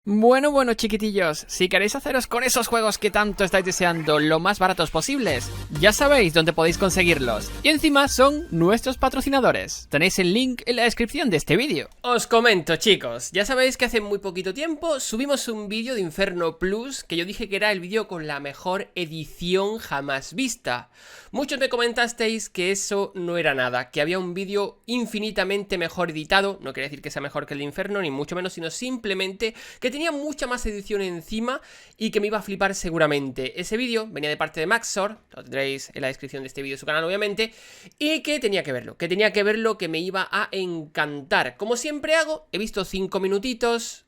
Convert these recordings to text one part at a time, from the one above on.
Bueno, chiquitillos, si queréis haceros con esos juegos que tanto estáis deseando lo más baratos posibles, ya sabéis dónde podéis conseguirlos. Y encima son nuestros patrocinadores. Tenéis el link en la descripción de este vídeo. Os comento, chicos, ya sabéis que hace muy poquito tiempo subimos un vídeo de Inferno Plus, que yo dije que era el vídeo con la mejor edición jamás vista. Muchos me comentasteis que eso no era nada, que había un vídeo infinitamente mejor editado. No quiere decir que sea mejor que el de Inferno, ni mucho menos, sino simplemente que tenía mucha más edición encima y que me iba a flipar seguramente. Ese vídeo venía de parte de MEJOR, lo tendréis en la descripción de este vídeo, su canal obviamente, y que tenía que verlo, que me iba a encantar. Como siempre hago, he visto 5 minutitos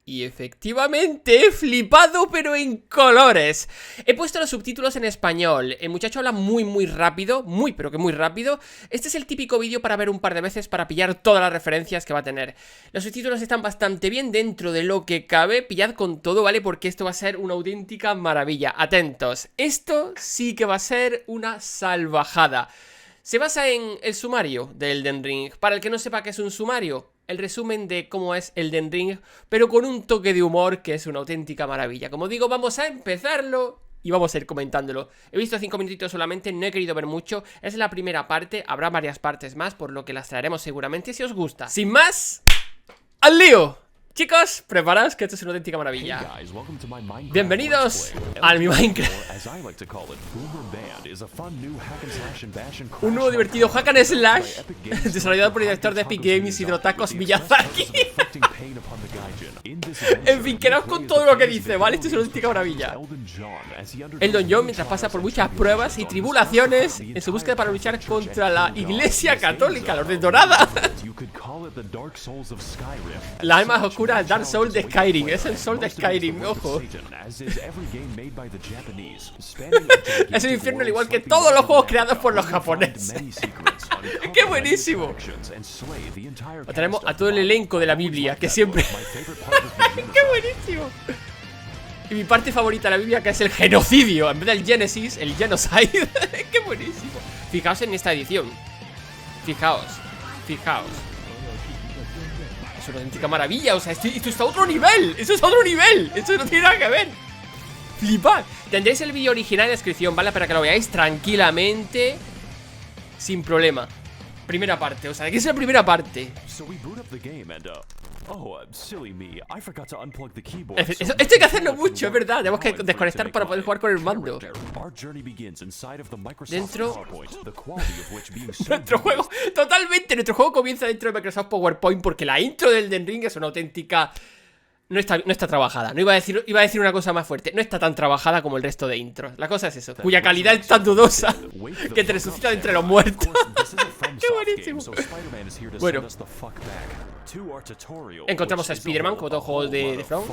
y efectivamente he flipado, pero en colores. He puesto los subtítulos en español. El muchacho habla muy rápido, pero que muy rápido. Este es el típico vídeo para ver un par de veces para pillar todas las referencias que va a tener. Los subtítulos están bastante bien dentro de lo que cabe. Pillad con todo, ¿vale? Porque esto va a ser una auténtica maravilla. Atentos, esto sí que va a ser una salvajada. Se basa en el sumario de Elden Ring. Para el que no sepa qué es un sumario, el resumen de cómo es Elden Ring, pero con un toque de humor que es una auténtica maravilla. Como digo, vamos a empezarlo y vamos a ir comentándolo. He visto 5 minutitos solamente, no he querido ver mucho. Es la primera parte, habrá varias partes más, por lo que las traeremos seguramente si os gusta. Sin más, ¡al lío! Chicos, preparaos que esto es una auténtica maravilla. Bienvenidos a mi Minecraft. Un nuevo divertido hack and slash desarrollado por el director de Epic Games, Hidrotacos Miyazaki. En fin, quedaos con todo lo que dice, ¿vale? Esto es una auténtica maravilla. Elden John, mientras pasa por muchas pruebas y tribulaciones en su búsqueda para luchar contra la Iglesia Católica, la Orden Dorada. La alma oscura, el Dark Soul de Skyrim. Es el Soul de Skyrim, ojo. Es el infierno al igual que todos los juegos creados por los japoneses. ¡Qué buenísimo! Tenemos a todo el elenco de la Biblia, que siempre... ¡Qué buenísimo! Y mi parte favorita de la Biblia, que es el genocidio. En vez del Génesis, el genocide. ¡Qué buenísimo! Fijaos en esta edición. Fijaos. Es una auténtica maravilla, o sea, esto está a otro nivel. Esto está a otro nivel, esto no tiene nada que ver. Flipad. Tendréis el vídeo original en la descripción, ¿vale? Para que lo veáis tranquilamente, sin problema. Primera parte, o sea, aquí es la primera parte. Esto hay que hacerlo mucho, es verdad. Tenemos que desconectar para poder jugar con el mando. Dentro nuestro juego, totalmente, nuestro juego comienza dentro de Microsoft PowerPoint, porque la intro del Elden Ring es una auténtica... No está trabajada, no iba a decir una cosa más fuerte. No está tan trabajada como el resto de intros. La cosa es eso, cuya calidad es tan dudosa que te resucita de entre los muertos. ¡Qué buenísimo! Bueno, encontramos a Spider-Man, como todos los juegos de From.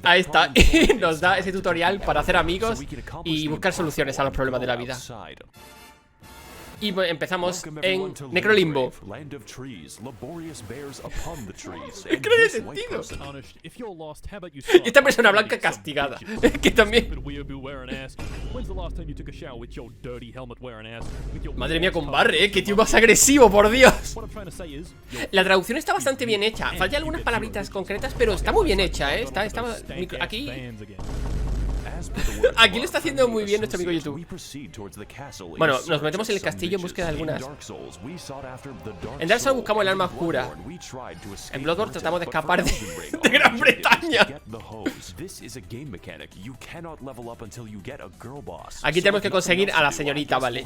Ahí está, y nos da ese tutorial para hacer amigos y buscar soluciones a los problemas de la vida. Y empezamos en Necrolimbo. ¿Qué tiene sentido? Y esta persona blanca castigada. Que también... Madre mía, con barre, qué tío más agresivo, por Dios. La traducción está bastante bien hecha. Falta algunas palabritas concretas, pero está muy bien hecha, Está aquí... Aquí lo está haciendo muy bien nuestro amigo YouTube. Bueno, nos metemos en el castillo en búsqueda de algunas. En Dark Souls buscamos el alma oscura. En Bloodborne tratamos de escapar de Gran Bretaña. Aquí tenemos que conseguir a la señorita, ¿vale?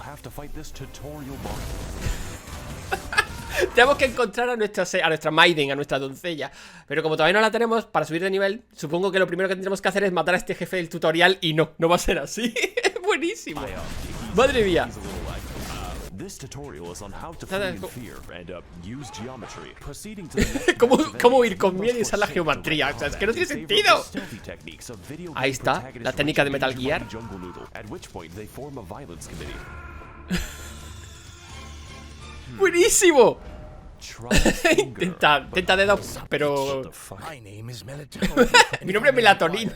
Tenemos que encontrar a nuestra Maiden, a nuestra doncella. Pero como todavía no la tenemos, para subir de nivel, supongo que lo primero que tendremos que hacer es matar a este jefe del tutorial. Y no va a ser así. Es buenísimo. Madre mía. ¿Cómo ir con miedo y usar la geometría? O sea, es que no tiene sentido. Ahí está, la técnica de Metal Gear. ¡Buenísimo! Intenta dedo, pero... Mi nombre es Melatonina.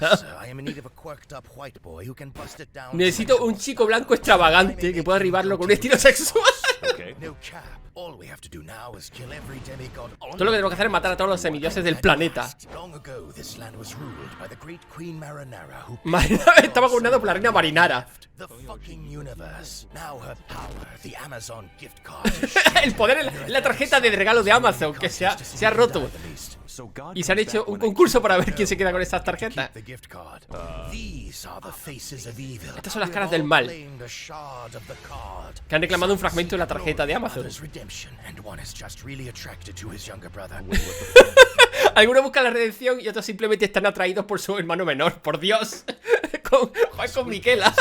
Necesito un chico blanco extravagante que pueda arribarlo con un estilo sexual. Todo lo que tenemos que hacer es matar a todos los semidioses del planeta. Marinara estaba gobernado por la reina Marinara. El poder en la tarjeta de regalo de Amazon, que se ha roto. Y se han hecho un concurso para ver quién se queda con estas tarjetas. Estas son las caras del mal, que han reclamado un fragmento de la tarjeta de Amazon. Algunos buscan la redención y otros simplemente están atraídos por su hermano menor. Por Dios. con Miquela.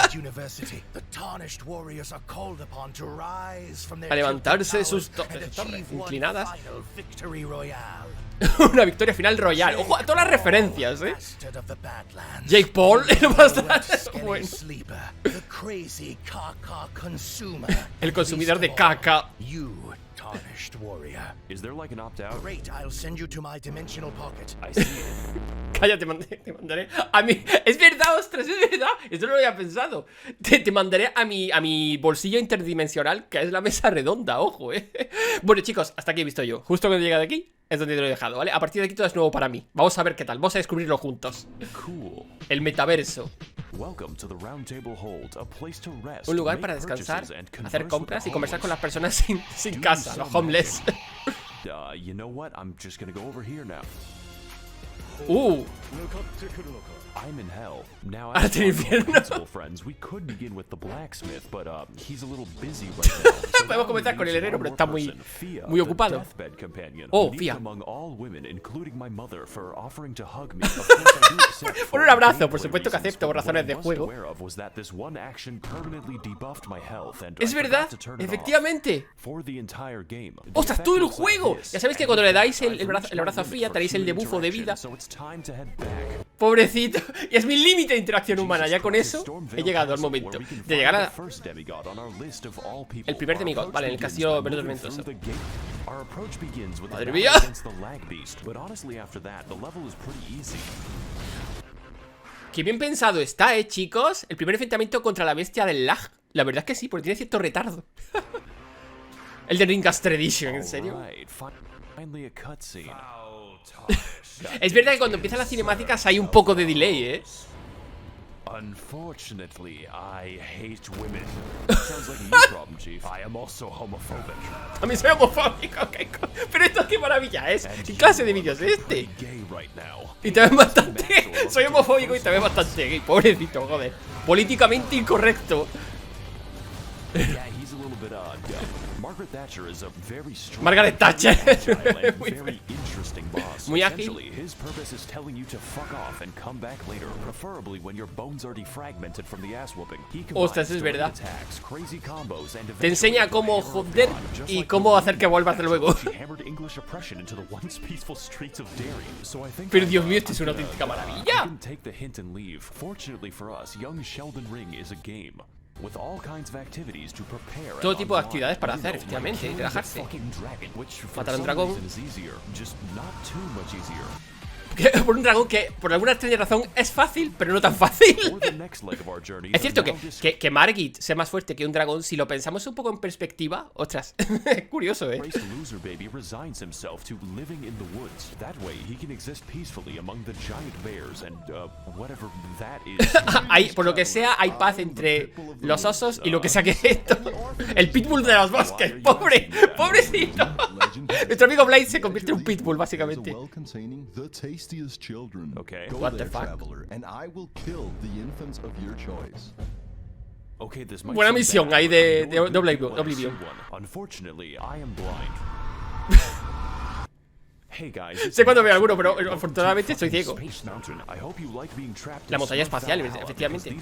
A levantarse de sus torres inclinadas. Una victoria final royal. Ojo a todas las referencias, Jake Paul. Bueno. El consumidor de caca. Cállate, te mandaré a mi... Es verdad, ostras, es verdad. Esto no lo había pensado. Te mandaré a mi bolsillo interdimensional, que es la mesa redonda, ojo, Bueno, chicos, hasta aquí he visto yo. Justo cuando llega de aquí es donde te lo he dejado, ¿vale? A partir de aquí todo es nuevo para mí. Vamos a ver qué tal, vamos a descubrirlo juntos. El metaverso. Un lugar para descansar, hacer compras y conversar con las personas sin casa, los homeless. Arte en infierno. Podemos comenzar con el herrero, pero está muy ocupado. Oh, Fia. Por un abrazo, por supuesto que acepto por razones de juego. Es verdad, efectivamente. ¡Ostras, todo el juego! Ya sabéis que cuando le dais el brazo a Fia tenéis el debufo de vida. Pobrecito. Y es mi límite de interacción humana. Ya con eso he llegado al momento de llegar a... El primer demigod, vale, en el castillo verde tormentoso. ¡Madre mía! Qué bien pensado está, chicos. El primer enfrentamiento contra la bestia del lag. La verdad es que sí, porque tiene cierto retardo. El de Ring Edition, ¿en serio? Es verdad que cuando empiezan las cinemáticas hay un poco de delay, A mí soy homofóbico, pero esto qué maravilla es. ¿Qué clase de vídeo es este? Y te ves bastante... Soy homofóbico y te ves bastante gay. Pobrecito, joder. Políticamente incorrecto. Margaret Thatcher. Muy ágil. Ostras, es verdad. Te enseña cómo joder y cómo hacer que vuelvas de luego. Pero Dios mío, esto es una auténtica maravilla. Todo tipo de actividades para hacer, efectivamente, y relajarse. Matar a un dragón. Por un dragón que, por alguna extraña razón, es fácil, pero no tan fácil. Es cierto que Margit sea más fuerte que un dragón. Si lo pensamos un poco en perspectiva, ostras, es curioso, Por lo que sea, hay paz entre los osos y lo que saque esto. El pitbull de los bosques, pobrecito. Nuestro amigo Blade se convierte en un pitbull, básicamente. Okay. What the fuck? Buena misión ahí de Oblivion. Sé cuando veo alguno, pero afortunadamente estoy ciego. La montaña espacial, efectivamente.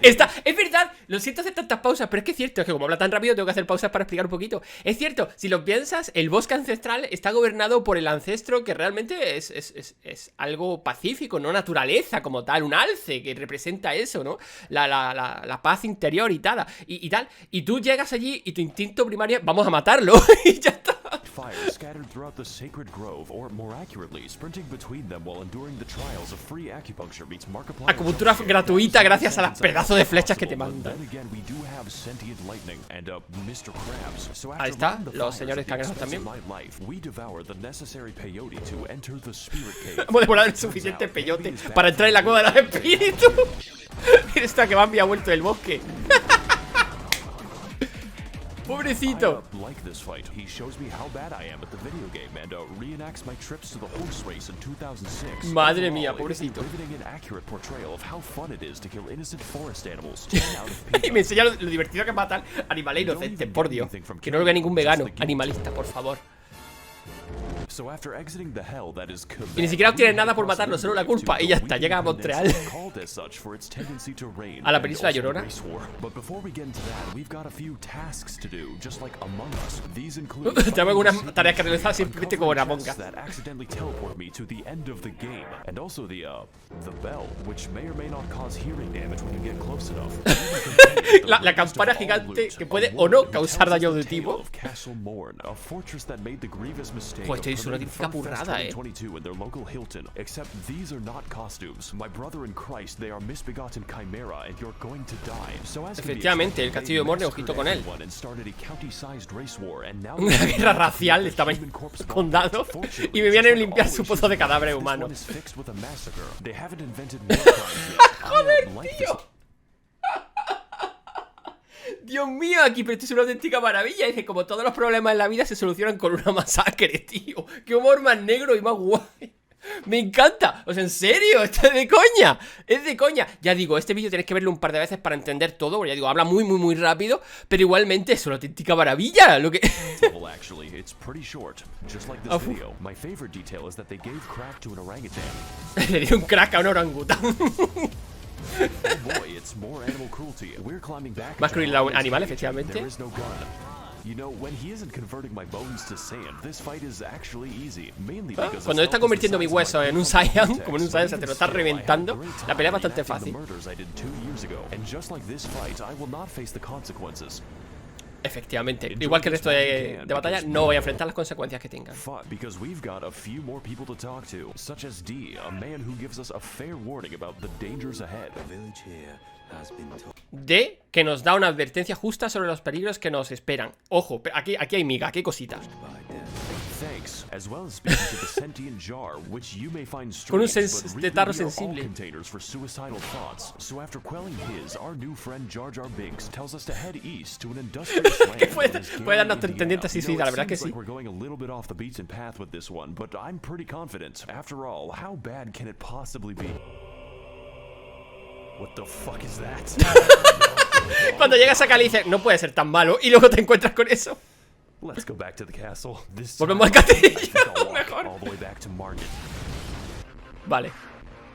Es verdad, lo siento hacer tantas pausas, pero es que es cierto, es que como habla tan rápido tengo que hacer pausas para explicar un poquito. Es cierto, si lo piensas, el bosque ancestral está gobernado por el ancestro que realmente es algo pacífico, no naturaleza como tal, un alce que representa eso, ¿no? La paz interior y tal. Y tú llegas allí y tu instinto primario es, vamos a matarlo. Y ya está. fire scattered throughout the sacred grove, or more accurately, sprinting between them while enduring the trials of free acupuncture meets Markiplier. Acupuntura gratuita gracias a las pedazos de flechas que te mandan. Ahí está, los señores cangrejos también. Hemos devorado el suficiente peyote para entrar en la cueva de los espíritus. Mira esta que va me ha vuelto del bosque. Pobrecito. Madre mía, pobrecito. Y me enseña lo divertido que es matar animales inocentes, por Dios. Que no lo vea ningún vegano, animalista, por favor. Y ni siquiera obtiene nada por matarlo, solo la culpa. Y ya está, llega a Montreal. A la península Llorona. Tengo algunas tareas que realizar simplemente como una monga. La campana gigante que puede o no causar daño auditivo. Pues esto es una típica burrada, Efectivamente, el castillo de Morne, ojito con él. Una guerra racial, estaba en condado y me vienen a limpiar su pozo de cadáveres humanos. ¡Joder, tío! Dios mío, aquí, pero esto es una auténtica maravilla. Dice, como todos los problemas en la vida se solucionan con una masacre, tío. Qué humor más negro y más guay. Me encanta. O sea, en serio, esto es de coña. Es de coña. Ya digo, este vídeo tenéis que verlo un par de veces para entender todo. Porque ya digo, habla muy rápido. Pero igualmente es una auténtica maravilla. Lo que... Le dio un crack a un orangután. Más cruel animal, efectivamente. Cuando está convirtiendo mi hueso en un Saiyan, como en un Saiyan, se te lo está reventando. La pelea es bastante fácil. Efectivamente, igual que el resto de batalla, no voy a enfrentar las consecuencias que tengan. D, que nos da una advertencia justa sobre los peligros que nos esperan. Ojo, aquí hay miga, aquí hay cositas. Con un tetarro sensible. Que puede darnos tendiente a suicida, la verdad que sí. Cuando llegas acá le dices, no puede ser tan malo, y luego te encuentras con eso. Volvemos al castillo. Mejor. Vale.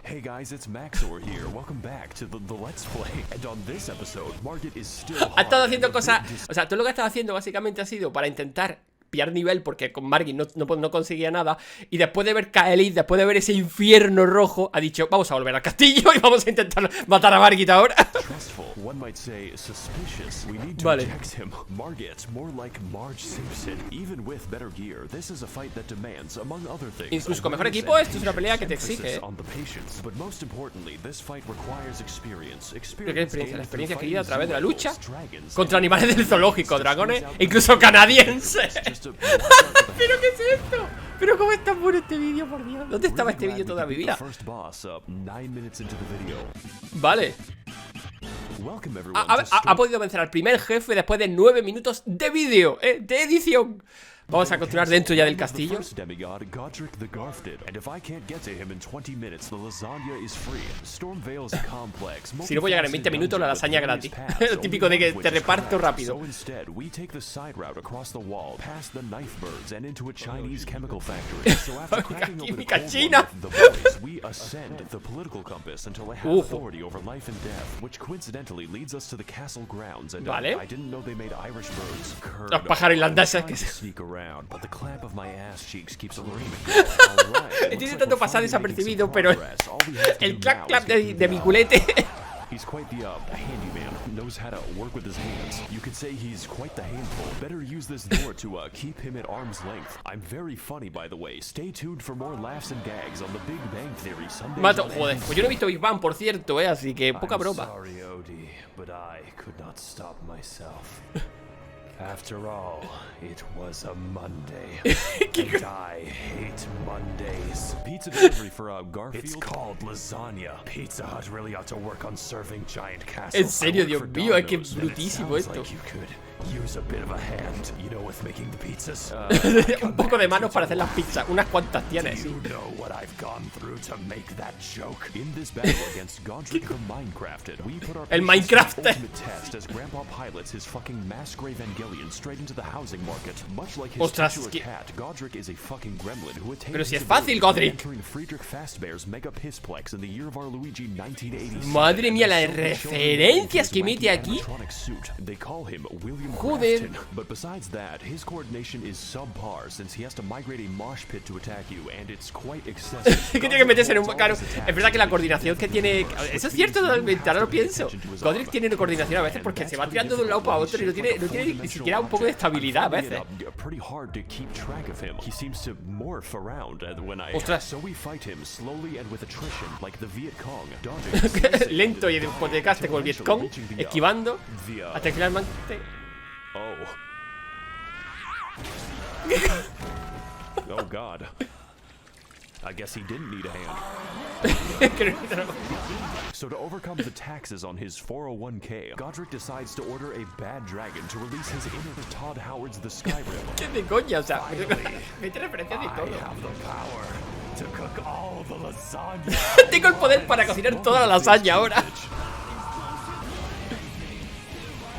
Hey guys, it's Max over here. Welcome back to the Let's Play. And on this episode, Margit is still ha estado haciendo cosas, o sea, todo lo que ha estado haciendo básicamente ha sido para intentar pillar nivel, porque con Margit no conseguía nada. Y después de ver Kaelit, después de ver ese infierno rojo, ha dicho, vamos a volver al castillo y vamos a intentar matar a Margit ahora. Vale. Incluso con mejor equipo, esto es una pelea que te exige, ¿Pero qué experiencia? La experiencia adquirida a través de la lucha contra animales del zoológico, dragones e incluso canadienses. ¿Pero qué es esto? ¿Pero cómo es tan bueno este vídeo, por Dios? ¿Dónde estaba este vídeo toda mi vida? Vale. Ha podido vencer al primer jefe después de 9 minutos de vídeo, de edición. Vamos a continuar dentro ya del castillo. Si no puedo llegar en 20 minutos, la lasaña gratis. Lo típico de que te reparto rápido. Química china. Vale. Los pájaros irlandeses que se... Estoy intentando pasar desapercibido, pero el clap clap de mi culete. knows how to work with his hands. You could say he's quite the handful. Better use this door to keep him at arm's length. I'm very funny, by the way. Stay tuned for more laughs and gags on the Big Bang Theory Sunday. Mato, joder, pues yo no he visto Big Bang, por cierto, así que poca broma. Sorry, Odie, but I could not stop myself. After all, it was a Monday, and I hate Mondays. Pizza delivery for Garfield. It's called lasagna. Pizza Hut really ought to work on serving giant casseroles. En serio, Dios mío, es que es brutísimo esto. Like you could use a bit of a hand, you know, with making the pizzas. Un poco de manos para hacer las pizzas, unas cuantas tienes. You know what I've gone through to make that joke. In this battle against Godric the Minecrafted, we put our El Minecrafted ultimate test as Grandpa pilots his fucking mass Evangelion straight into the housing market. Much like his titular cat, Godric is a fucking gremlin who attained Pero si es fácil, Godric. entering Friedrich Fazbear's Mega Pissplex in the year of our Luigi 1986. Madre mía, las referencias que mete aquí. They call him William Joder. Grafton. But besides that, his coordination is subpar since he has to migrate a mosh pit to attack you, and it's quite excessive. Que tiene que meterse en un... Claro, es verdad que la coordinación que tiene... Eso es cierto totalmente, ahora lo pienso. Godric tiene una coordinación a veces porque se va tirando de un lado para otro y no tiene ni siquiera un poco de estabilidad a veces. Pretty hard to keep track of him. He seems to morph around when I... Ostras. So we fight him slowly and with attrition, like the Viet Cong. Lento y de caste con el Viet Cong, esquivando, hasta que finalmente... Oh. Oh God. I guess he didn't need a hand. So to overcome the taxes on his 401k, Godric decides to order a bad dragon to release his inner Todd Howard's The Skyrim. ¿Qué de coña? O sea, mete referencias y todo. To cook all the lasagna. Tengo el poder para cocinar toda la lasaña ahora.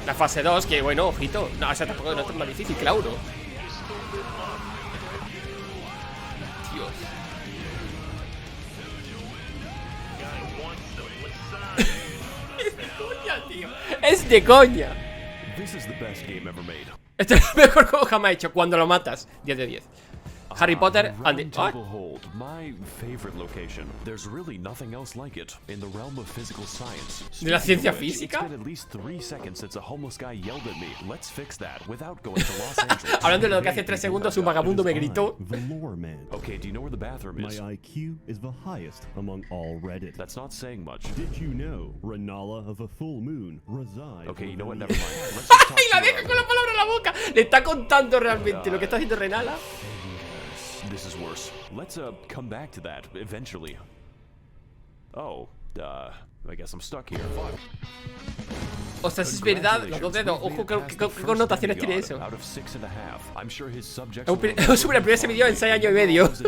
La fase 2, que bueno, ojito. No, o sea, tampoco no es más difícil, claro. Dios. Es de coña, tío. Es de coña. This is the best game ever made. Este es el mejor juego jamás hecho. Cuando lo matas, 10 de 10. Harry Potter and the... Hold, my favorite location. There's really nothing else like it in the realm of physical science. ¿De la ciencia física? It's been at least 3 seconds since a homeless guy yelled at me. Let's fix that without going to Los Angeles. Hablando de lo que hace 3 segundos un vagabundo me gritó. Okay, do you know where the bathroom is? My IQ is the highest among all Reddit. That's not saying much. Did you know Renala of a full moon resides? Okay, you know what? Never mind. Let's just talk ¡Y la deja con la palabra en la boca! Le está contando realmente lo que está haciendo Renala. This is worse. Let's come back to that eventually. Oh, I guess I'm stuck here. O sea, si es verdad, los dos dedos. Ojo, ¿qué connotaciones tiene eso? Es super el primer se midió en 6 años y medio. Eso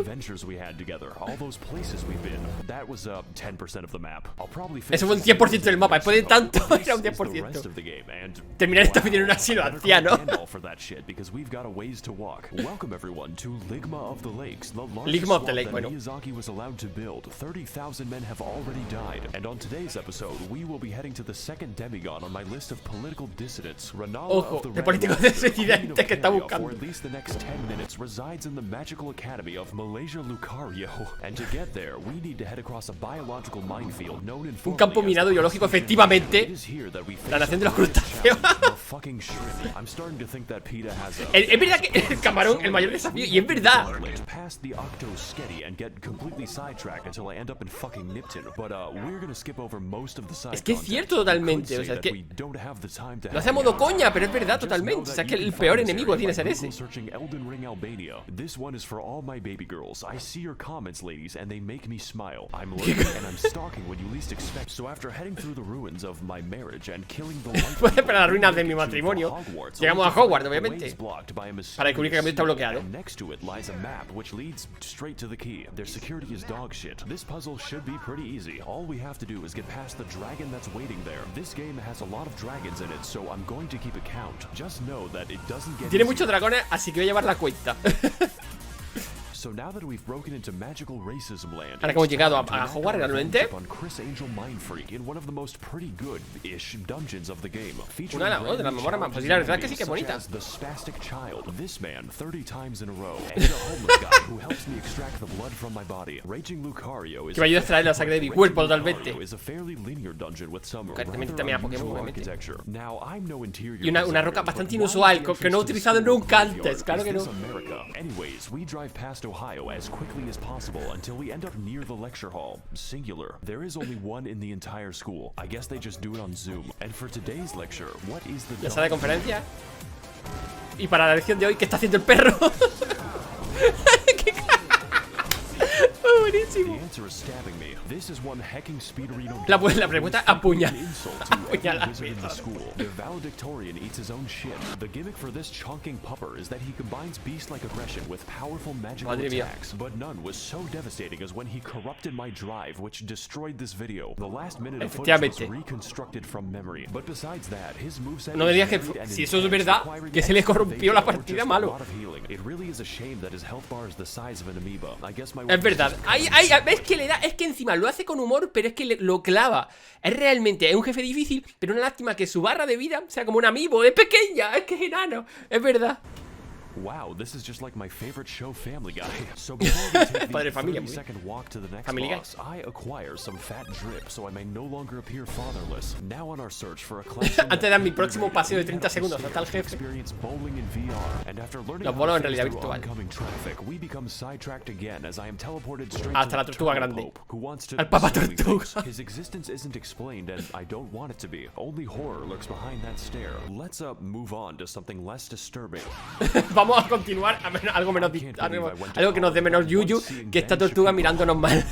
fue un 100% del mapa. Después de tanto, era un 10%. Terminar esta vida en un asilo anciano. Ligma of the Lake, bueno. Ojo, de político disidente que está buscando. Un campo minado biológico, efectivamente. La nación de los crustáceos. Es verdad que el camarón, el mayor desafío, y es verdad. Es que es cierto totalmente, o sea, es que lo hace a modo coña, pero es verdad totalmente. O sea, es que el peor enemigo tiene que ser ese. Para las ruinas de mi matrimonio, llegamos a Hogwarts, obviamente, para descubrir que el camino está bloqueado. Tiene muchos dragones, así que voy a llevar la cuenta. So now that we've broken into magical racism land, Ahora que hemos llegado a Hogwarts realmente. Una de las otra, me mola más. Pues sí, la verdad es que sí que es bonita. Que me ayuda a extraer la sangre de mi cuerpo totalmente. También a Pokémon, obviamente. Y una roca bastante inusual que no he utilizado nunca antes. Claro que no. Anyways, we drive past Ohio as quickly as possible until we end up near the lecture hall. Singular. There is only one in the entire school. I guess they just do it on Zoom. And for today's lecture, what is the la sala de conferencia. Y para la lección de hoy, ¿qué está haciendo el perro? Buenísimo. La pregunta apuñalar. Madre mía. Efectivamente. No me digas que si eso es verdad, que se le corrompió la partida, malo. Es verdad. Es que le da, es que encima lo hace con humor, pero es que lo clava. Es realmente, es un jefe difícil, pero una lástima que su barra de vida sea como un amiibo. Es pequeña, es que es enano. Es verdad. Wow, this is just like my favorite show, Family Guy. So before we take the 30-second walk to the next boss, I acquire some fat drip so I may no longer appear fatherless. Now on our search for a collection antes de dar mi próximo paseo de 30 segundos hasta el jefe. Los bolos en realidad virtual. Hasta la tortuga grande. Al Papa Tortuga. His existence isn't explained and I don't want it to be. Only horror lurks behind that stare. Let's move on to something less disturbing. Vamos a continuar a algo menos algo que nos dé menos yuyu que esta tortuga mirándonos mal.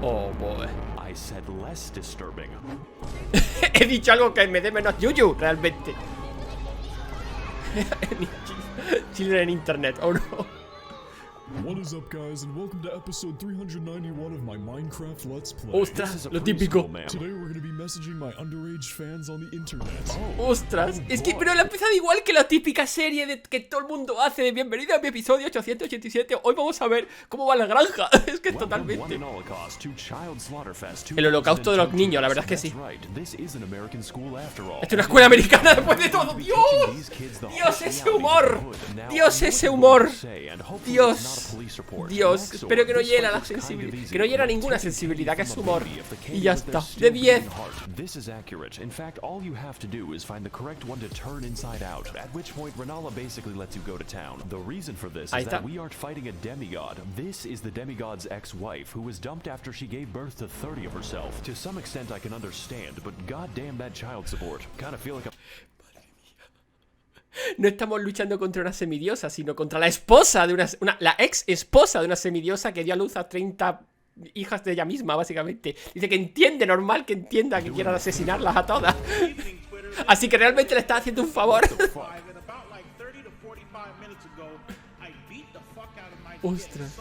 Oh boy. I said less disturbing. He dicho algo que me dé menos yuyu, realmente. Children en internet, oh no. What is up, guys, and welcome to episode 391 of my Minecraft Let's Play. Ostras, lo típico. Today we're gonna be messaging my underage fans on the internet. Ostras, es que pero la ha empezado igual que la típica serie de que todo el mundo hace de bienvenido a mi episodio 887. Hoy vamos a ver cómo va la granja. Es que totalmente. El holocausto de los niños, la verdad es que sí. Esto es una escuela americana después de todo. ¡Dios! ¡Dios, ese humor! ¡Dios, ese humor! ¡Dios! Dios, espero que no hiera la sensibilidad. Que no hiera ninguna sensibilidad, que es humor. Y ya está, de 10. Ahí está. No estamos luchando contra una semidiosa, sino contra la esposa de la ex esposa de una semidiosa que dio a luz a 30 hijas de ella misma, básicamente. Dice que entiende, normal que entienda que quieran asesinarlas a todas. Así que realmente le está haciendo un favor. Ostras.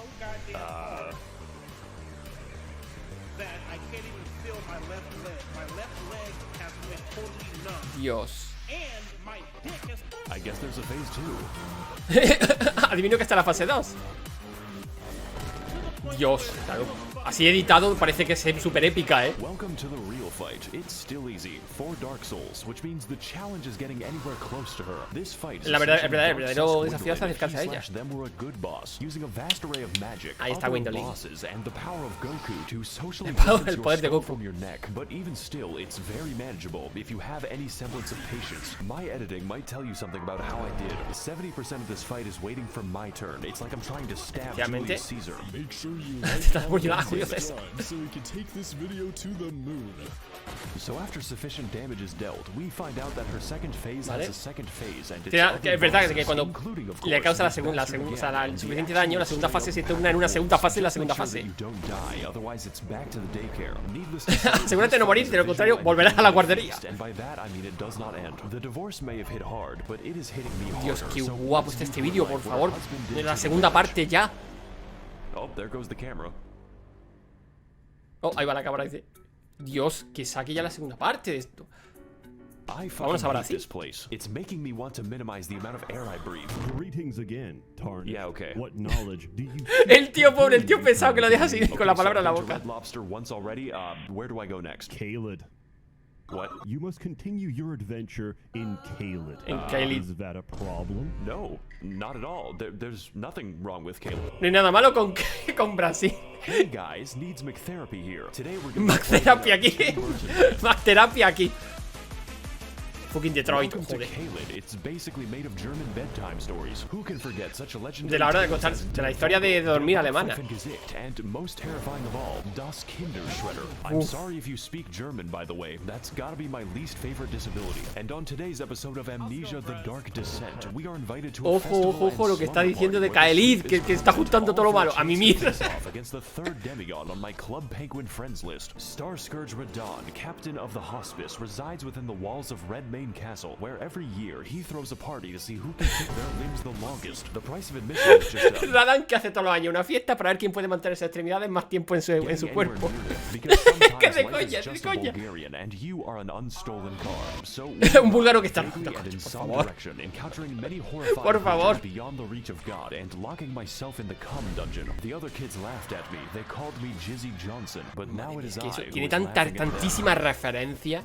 Dios. I guess there's a phase 2. Adivino que está la fase 2. Dios, claro. Así editado parece que es súper épica, ¿eh? Welcome to the real fight. It's still easy. 4 Dark Souls, which means the challenge is getting anywhere close to her. This fight is el verdadero desafío es acercarse a ella. Ahí está Windowling. El poder de Goku. But even still, it's very manageable if you have any semblance of patience. My editing might tell you something about how I did. 70% of this fight is waiting for my turn. It's like I'm trying to stab Julius Caesar. Make sure you so we can take this video to the moon. So after sufficient damage is dealt, we find out that her second phase has a second phase and es verdad que cuando le causa el suficiente daño, la segunda fase se torna en una segunda fase en la segunda fase. Asegúrate de no morir, de lo contrario volverás a la guardería. Dios, qué guapo está este vídeo, por favor. De la segunda parte ya. Oh, ahí va la cámara, dice. Dios, que saque ya la segunda parte de esto. I Vámonos fucking ahora hate sí. this place. It's making me want to minimize the amount of air I breathe. Greetings again, Tarnished. Yeah, okay. What knowledge do you El tío pobre, el tío pesado que lo deja así con la so palabra en la I've been to boca. Red Lobster once already. Where do I go next? Caelid. What? You must continue your adventure in Caelid. En Caelid. Is that a problem? No, not at all. There's nothing wrong with Caleb. No hay nada malo con Brasil. Hey guys, needs McTherapy here. Today we're gonna Macterapia aquí. Macterapia aquí. Fucking Detroit, Welcome to joder. Caelid. It's basically made of German bedtime stories. Who can forget such a legendary De la hora de tale contar as de la historia de dormir alemana. And most terrifying of all, Das Kinderschredder. I'm sorry if you speak German, by the way. That's gotta be my least favorite disability. And on today's episode of Amnesia: The Dark Descent, we are invited to a Ojo, festival ojo, ojo, and lo que está slumber diciendo de party where the Caelid, thief que is está forced juntando todo lo all malo. of A their mimir. chances to face off against the third demigod on my Club Penguin friends list. Star Scourge Radon, captain of the hospice, resides within the walls of Redmane Castle, where every year he throws a party to see who can keep their limbs the longest. The price of admission is just Radán que hace todos los años una fiesta para ver quién puede mantener esas extremidades más tiempo en su cuerpo. que de coña, de coña. Un búlgaro que está roto, por favor. Es que eso tiene tantísima referencia.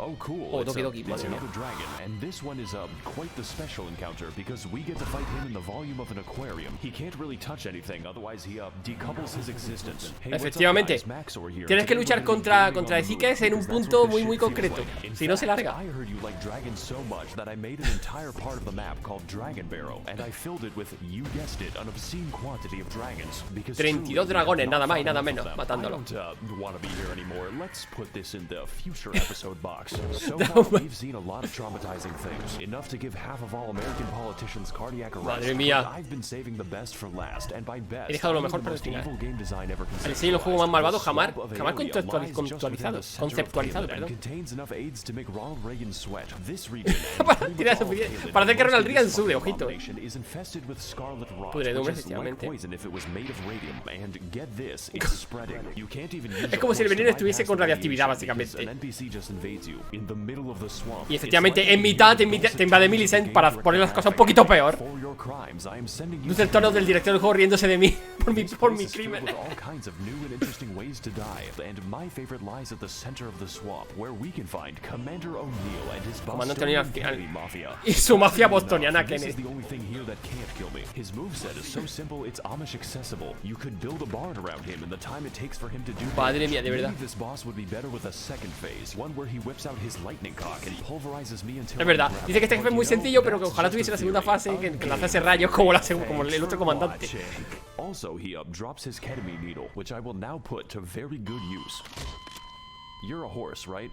Oh, cool. Oh, It's Doki Doki, it's madre mía. another dragon, and this one is quite the special encounter because we get to fight him in the volume of an aquarium. He can't really touch anything, otherwise he decouples his existence. Hey, what's up, Efectivamente, guys? Max over here. tienes que Today luchar we're gonna be contra gaming on the Ezequiel moon, en un because that's punto what this muy shit feels concreto. like. In Si no se fact, larga. I heard you like dragons so much that I made an entire part of the map called Dragon Barrow, and I filled it with, you guessed it, an obscene quantity of dragons. Because 32 truly, dragones, we have nada más y not nada found menos, enough of them. matándolo. I don't want to be here anymore. Let's put this in the future episode box. So far, we've seen a lot of traumatizing things, enough to give half of all American politicians cardiac arrest. Madre mía. But I've been saving the best for last, and by best, He dejado lo I mean mejor the para el most final. evil game design ever El diseño del juego más malvado jamás conceptualizado, conceptualizado, perdón. contains enough aids to make Ronald Reagan sweat. This region para hacer que Ronald Reagan sude, ojito. is infested with scarlet rot, Pudredumbre, which is like efectivamente. poison if it was made of radium. And get this, it's spreading. You can't even use Es como si el a horse veneno to estuviese bypass con the radioactividad, radiation because básicamente. an NPC just invades you in the middle of the swamp. Y efectivamente, It's like en mitad te invade Millicent para poner las cosas un poquito peor. For your crimes, I am sending you Luce el tono del director del juego riéndose de mí por mi This place is crimen. filled with all kinds of new and interesting ways to die, and my favorite lies at the center of the swamp, where we can find Commander O'Neill and his Comandante Bostonian O'Neill Kennedy Mafia. Y su mafia bostoniana, This is Kennedy. the only thing here that can't kill me. His moveset is so simple, it's Amish accessible. You could build a barn around him and the time it takes for him to do Madre mía, de Maybe verdad. this boss would be better with a second phase, one where he whips out his lightning cock and pulverizes me until Es verdad. I grab Dice que este it. jefe es muy But you know, sencillo, pero que that's ojalá just tuviese a la segunda theory. fase que lanzase rayos como el otro comandante. Also, he drops his ketamine needle, which I will now put to very good use. You're a horse, right?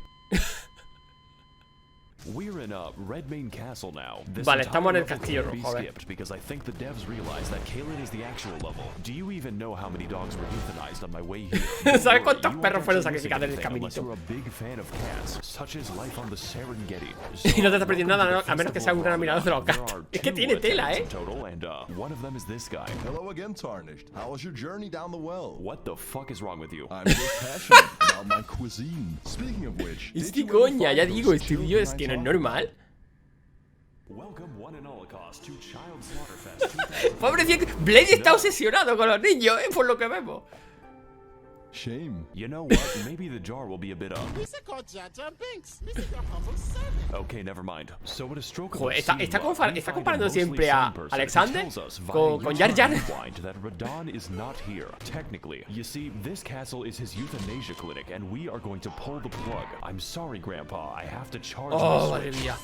We're in Redmane Castle now. This Vale, estamos en el entire castillo level can't rojo, be a ver. skipped because I think the devs realized that Caelid is the actual level. Do you even know how many dogs were euthanized on my way here? ¿Sabes Don't worry, cuántos you perros won't fueron actually miss sacrificados en el anything unless caminito? you're a big fan of cats, such as life on the Serengeti. Y no te estás perdiendo welcome nada, to the a menos que sea Festival un gran of admirador de los Ramadan. gatos. There are Es que two tiene tela, attendants in total, and one of them is this guy. Hello again, Tarnished. How was your journey down the well? What the fuck is wrong with you? I'm just passionate about my cuisine. Speaking of which, Es did que you ever coña, ya find digo, those este vídeo es que no es children I normal. Welcome one and holocaust to Child Slaughterfest 2000. Pobrecito, Blade está obsesionado con los niños, por lo que vemos. Shame. You know what? Maybe the jar will be a bit up. Okay, never mind. So at a stroke of Joder, obscene está love, we está find comparando a mostly siempre a sane person who Alexander tells us via con Jar Jar. rewind that Radon is not here, technically. You see, this castle is his euthanasia clinic, and we are going to pull the plug. I'm sorry, Grandpa. I have to charge Oh, my madre switch. mía.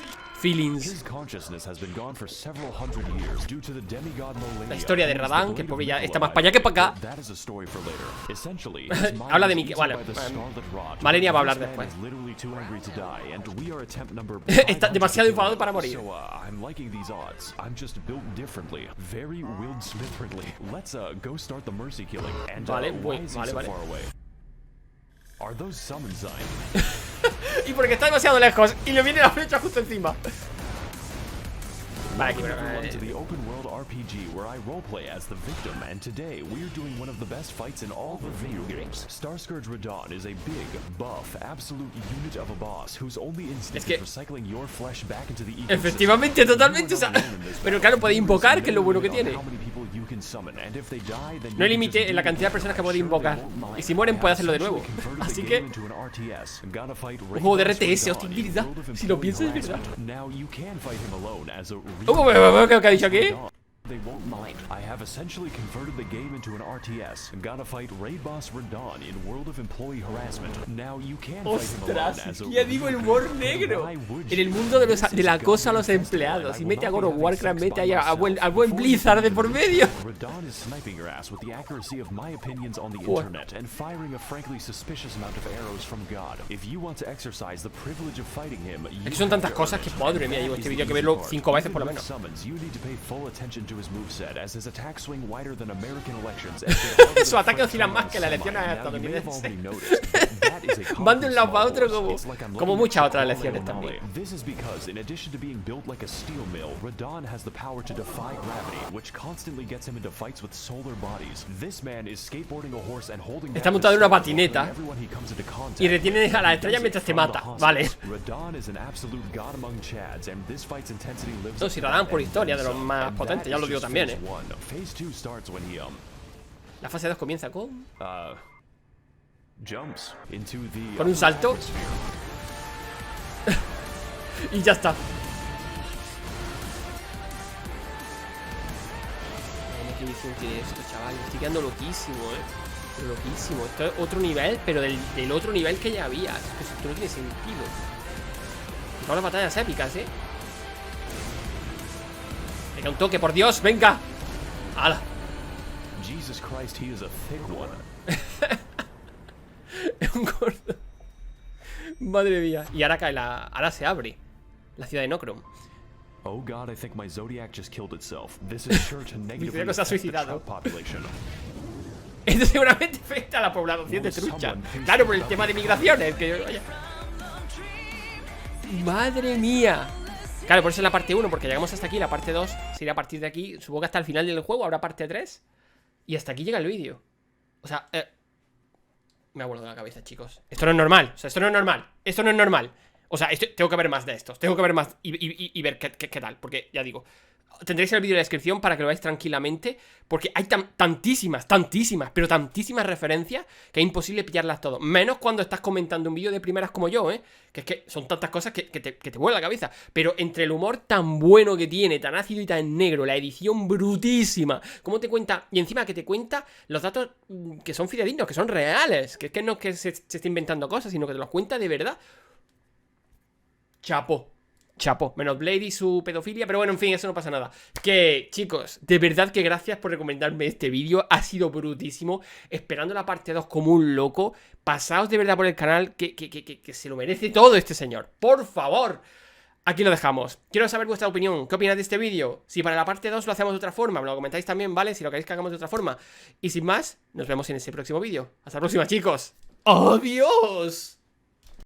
Feelings. His consciousness has been gone for several hundred years due to the demigod Malenia. La historia de who is Radán, the que blade pobre of ya Nikolai. está más para allá que para acá. But that is a story for later. Essentially, his mind Habla de is Miki, eaten vale, by the scarlet rot. Malenia va a hablar This man después. is literally too angry to die, and we are attempt number Está demasiado enfadado para morir. So, I'm liking these odds. I'm just built differently. Very Will Smith-friendly. Let's go start the mercy killing. And Vale, why is he vale, so vale. far away? Are those summon signs? Y porque está demasiado lejos y le viene la flecha justo encima. Vale, aquí, Welcome to the open world RPG where I roleplay as the victim, and today we're doing one of the best fights in all the video games. Starscourge Radahn is a big, buff, absolute unit of a boss whose only instinct is recycling your flesh back into the ecosystem. Efectivamente, totalmente, o sea, pero claro, puede invocar, que es lo bueno que tiene. No hay límite en la cantidad de personas que puede invocar, y si mueren puede hacerlo de nuevo. Así que un juego de RTS, hostia, ¿verdad? Si lo piensas, es verdad. ¿Qué ha dicho aquí? They won't mind. I have essentially converted the game into an RTS. Gotta fight Raid Boss Radahn in World of Employee Harassment. Now you can fight him alone as a ya digo el humor negro. En el mundo del acoso a los empleados. Y mete a God of Warcraft, mete ahí al buen Blizzard de por medio. Radahn is sniping your ass with the accuracy of my opinions on the internet and firing a frankly suspicious amount of arrows from God. If you want to exercise the privilege of fighting him, aquí son tantas cosas que madre mía, digo, este vídeo hay que verlo 5 veces por lo menos. His moveset as his attack swing wider than American elections. Su ataque oscila más que la elección estadounidense. Van de un lado para otro como muchas otras elecciones también. This is because in addition to being built like a steel mill, Radahn has the power to defy gravity, which constantly gets him into fights with solar bodies. This man is skateboarding a horse and holding está montado en una patineta y retiene a las estrellas mientras te mata. Vale. Radahn is an absolute god among chads, and this fight's intensity lives. No, si Radahn por historia de los más potentes, ya lo digo también, La fase 2 comienza con con un salto y ya está. ¿Qué edición tiene esto, chaval? Estoy quedando loquísimo, loquísimo. Esto es otro nivel, pero del otro nivel que ya había. Es que esto no tiene sentido. Todas las batallas épicas, Venga, un toque, por Dios, venga. ¡Hala! Jesus Christ, he is a thick one. Es un gordo. Madre mía. Y ahora cae ahora se abre la ciudad de Nocrom. Oh God, I think my Zodiac just killed itself. This is sure to negatively affect the trout population. Esto seguramente afecta a la población de trucha. Claro, por el tema de migraciones. Madre mía. Claro, por eso es la parte 1, porque llegamos hasta aquí. La parte 2 sería a partir de aquí. Supongo que hasta el final del juego habrá parte 3. Y hasta aquí llega el vídeo. O sea, me ha volado la cabeza, chicos. Esto no es normal. O sea, esto no es normal. Esto no es normal. O sea, tengo que ver más de estos. Tengo que ver más y ver qué tal. Porque, ya digo, tendréis el vídeo en la descripción para que lo veáis tranquilamente. Porque hay tantísimas referencias que es imposible pillarlas todas. Menos cuando estás comentando un vídeo de primeras como yo, que es que son tantas cosas que te vuela la cabeza. Pero entre el humor tan bueno que tiene, tan ácido y tan negro, la edición brutísima, cómo te cuenta, y encima que te cuenta los datos que son fidedignos, que son reales, que es que no es que se esté inventando cosas, sino que te los cuenta de verdad. Chapo, menos Blade y su pedofilia, pero bueno, en fin, eso no pasa nada. Que, chicos, de verdad que gracias por recomendarme este vídeo, ha sido brutísimo. Esperando la parte 2 como un loco. Pasaos de verdad por el canal, que se lo merece todo este señor. Por favor. Aquí lo dejamos. Quiero saber vuestra opinión. ¿Qué opináis de este vídeo? Si para la parte 2 lo hacemos de otra forma, me lo comentáis también, ¿vale? Si lo queréis que hagamos de otra forma. Y sin más, nos vemos en ese próximo vídeo. Hasta la próxima, chicos. ¡Adiós!